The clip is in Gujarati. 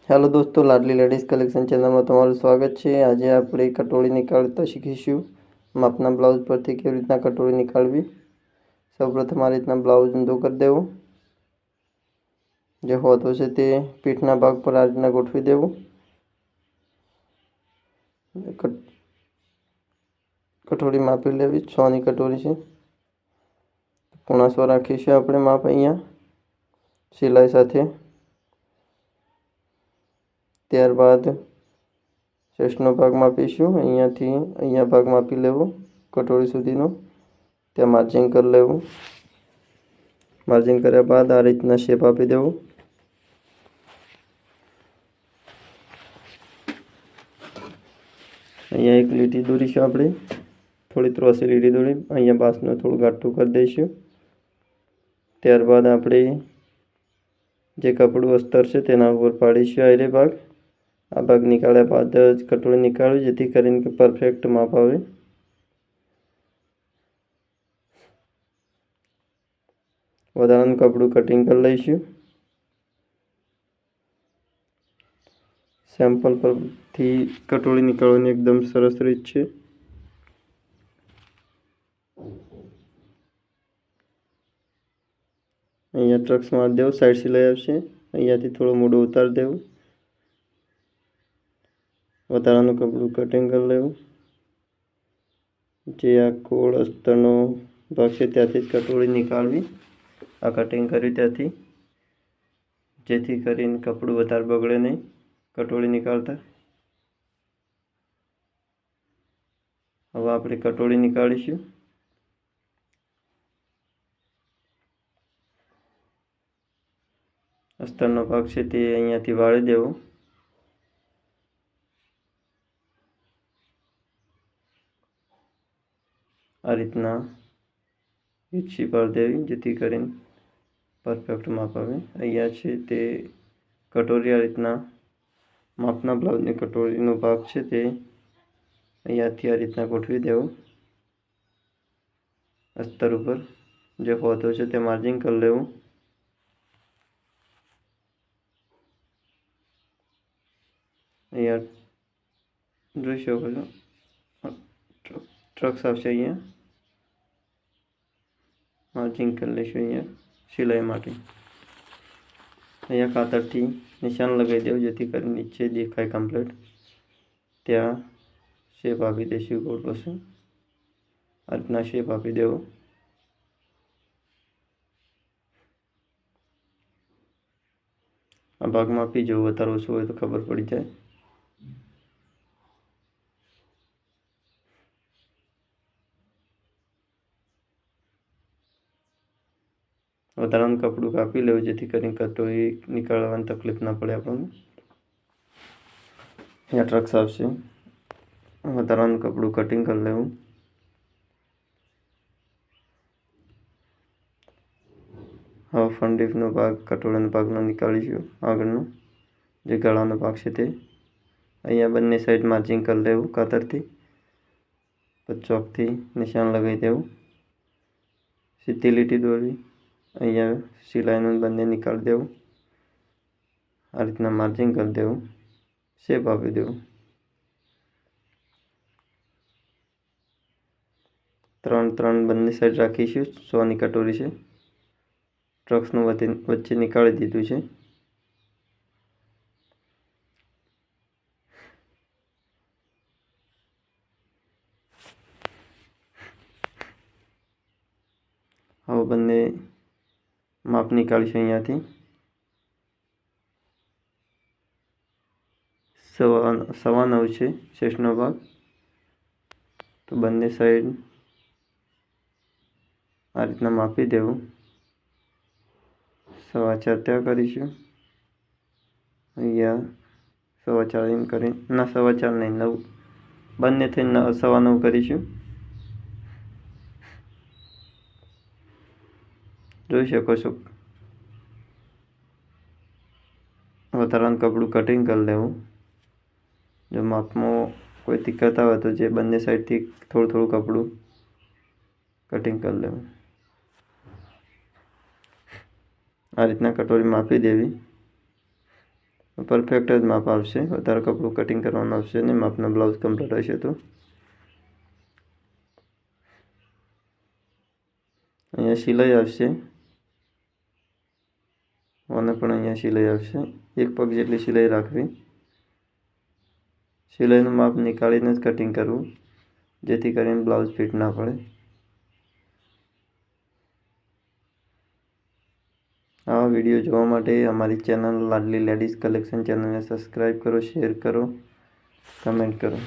हेलो दोस्तों, लाडली लेडीज़ कलेक्शन चैनल में તમારું સ્વાગત છે। આજે આપણે કટોરી નીકાળતા શીખીશું। માપના બ્લાઉઝ પરથી કેવી રીતના કટોરી નીકાળવી। સૌપ્રથમ આ રીતના બ્લાઉઝ ઊંધો કરી દેવો। જે હોતો છે તે પીઠના ભાગ પર આ રીતના ગોઠવી દેવું। કટોરી માપી લેવી। 100 ની કટોરી છે। પૂણા 100 રાખીશું આપણે માપ અહીંયા સિલાઈ સાથે। ત્યારબાદ ચેસ્ટનો ભાગ માપીશું। અહીંયાથી અહીંયા ભાગ માપી લેવો કટોરી સુધીનો। ત્યાં માર્જિંગ કરી લેવું। માર્જિંગ કર્યા બાદ આ રીતના શેપ આપી દેવો। અહીંયા એક લીટી દોરીશું આપણે, થોડી ત્રોસી લીટી દોરી અહીંયા બાસનું થોડું ઘાટું કરી દઈશું। ત્યારબાદ આપણે જે કપડું અસ્તર છે તેના ઉપર પાડીશું આયરે ભાગ। આ ભાગ નીકાળ્યા બાદ જ કટોરી નીકાળવી, જેથી કરીને પરફેક્ટ માપ આવે। વધારાનું કપડું કટિંગ કરી લઈશું। સેમ્પલ પરથી કટોરી નીકાળવાની એકદમ સરસ રીત છે। અહીંયા ટ્રક્સ મારી દેવું, સાઈડ સિલાઈ આવશે। અહીંયાથી થોડો મોઢો ઉતારી દેવું। વધારાનું કપડું કટિંગ કરી લેવું। જે આ કોળ અસ્તરનો ભાગ છે ત્યાંથી જ કટોરી નીકાળવી। આ કટિંગ કર્યું ત્યાંથી, જેથી કરીને કપડું વધારે બગડે નહીં કટોરી નીકાળતા। હવે આપણે કટોરી નીકાળીશું। અસ્તરનો ભાગ છે તે અહીંયાથી વાળી દેવો। આ રીતના વીંછી પાડી દેવી, જેથી કરીને પરફેક્ટ માપ આવે। અહીંયા છે તે કટોરી આ રીતના માપના બ્લાઉઝની કટોરીનો ભાગ છે તે અહીંયાથી આ રીતના ગોઠવી દેવો। અસ્તર ઉપર જે હોતો છે તે માર્જિંગ કરી લેવું। અહીંયા જોઈ શકો છો ટ્રક્સ આવશે, અહીંયા માર્જિંગ કરી લઈશું અહીંયા સિલાઈ માટે। અહીંયા કાતરથી નિશાન લગાવી દેવું, જેથી કરીને નીચે દેખાય કમ્પ્લીટ। ત્યાં શેપ આપી દઈશું ગોળ પાસે। આ રીતના શેપ આપી દેવો। આ ભાગ માપી જવું, વધારે ઓછું હોય તો ખબર પડી જાય। વધારાનું કપડું કાપી લેવું, જેથી કરીને કટોરી નીકાળવાની તકલીફ ના પડે આપણને। અહીંયા ટ્રક્સ આવશે, વધારાનું કપડું કટિંગ કરી લેવું। હવે ફ્રન્ટ ડીપનો ભાગ કટોરીના ભાગનો નીકાળીશું। આગળનો જે ગળાનો ભાગ છે તે અહીંયા બંને સાઈડ માર્જિંગ કરી લેવું કાતરથી, પછી ચોકથી નિશાન લગાવી દેવું। સીધી લીટી દોરવી, અહીંયા સિલાઈનું બંને નીકાળી દેવું। આ રીતના માર્જિંગ કરી દેવું, શેપ આપી દેવું। 3 બંને સાઈડ રાખીશું। 100 ની કટોરી છે। ટ્રક્સનું વચ્ચે નીકાળી દીધું છે। હવે બંને માપ નીકાળીશું। અહીંયાથી 9.25 છે ચેસ્ટનો ભાગ, તો બંને સાઈડ આ રીતના માપી દેવું। 4.25 ત્યાં કરીશું। અહીંયા 4.25 એમ કરી, ના 4.25 નહીં, 9 બંને થઈને 9.25 કરીશું। જોઈ શકો છો વધારાનું કપડું કટિંગ કરી લેવું। જો માપમાં કોઈ દિક્કત આવે તો જે બંને સાઈડથી થોડું થોડું કપડું કટિંગ કરી લેવું। આ રીતના કટોરી માપી દેવી। પરફેક્ટ જ માપ આવશે, વધારે કપડું કટિંગ કરવાનું આવશે ને માપના બ્લાઉઝ કમ્પ્લીટ હશે તો. અહીંયા સિલાઈ આવશે અને પણ અહીંયા સિલાઈ આવશે. એક પગ જેટલી સિલાઈ રાખવી. સિલાઈનું માપ નીકાળીને જ કટિંગ કરવું, જેથી કરીને બ્લાઉઝ ફિટ ના પડે. આવા વિડીયો જોવા માટે અમારી ચેનલ લાડલી લેડીઝ કલેક્શન ચેનલને સબસ્ક્રાઈબ કરો, શેર કરો, કમેન્ટ કરો.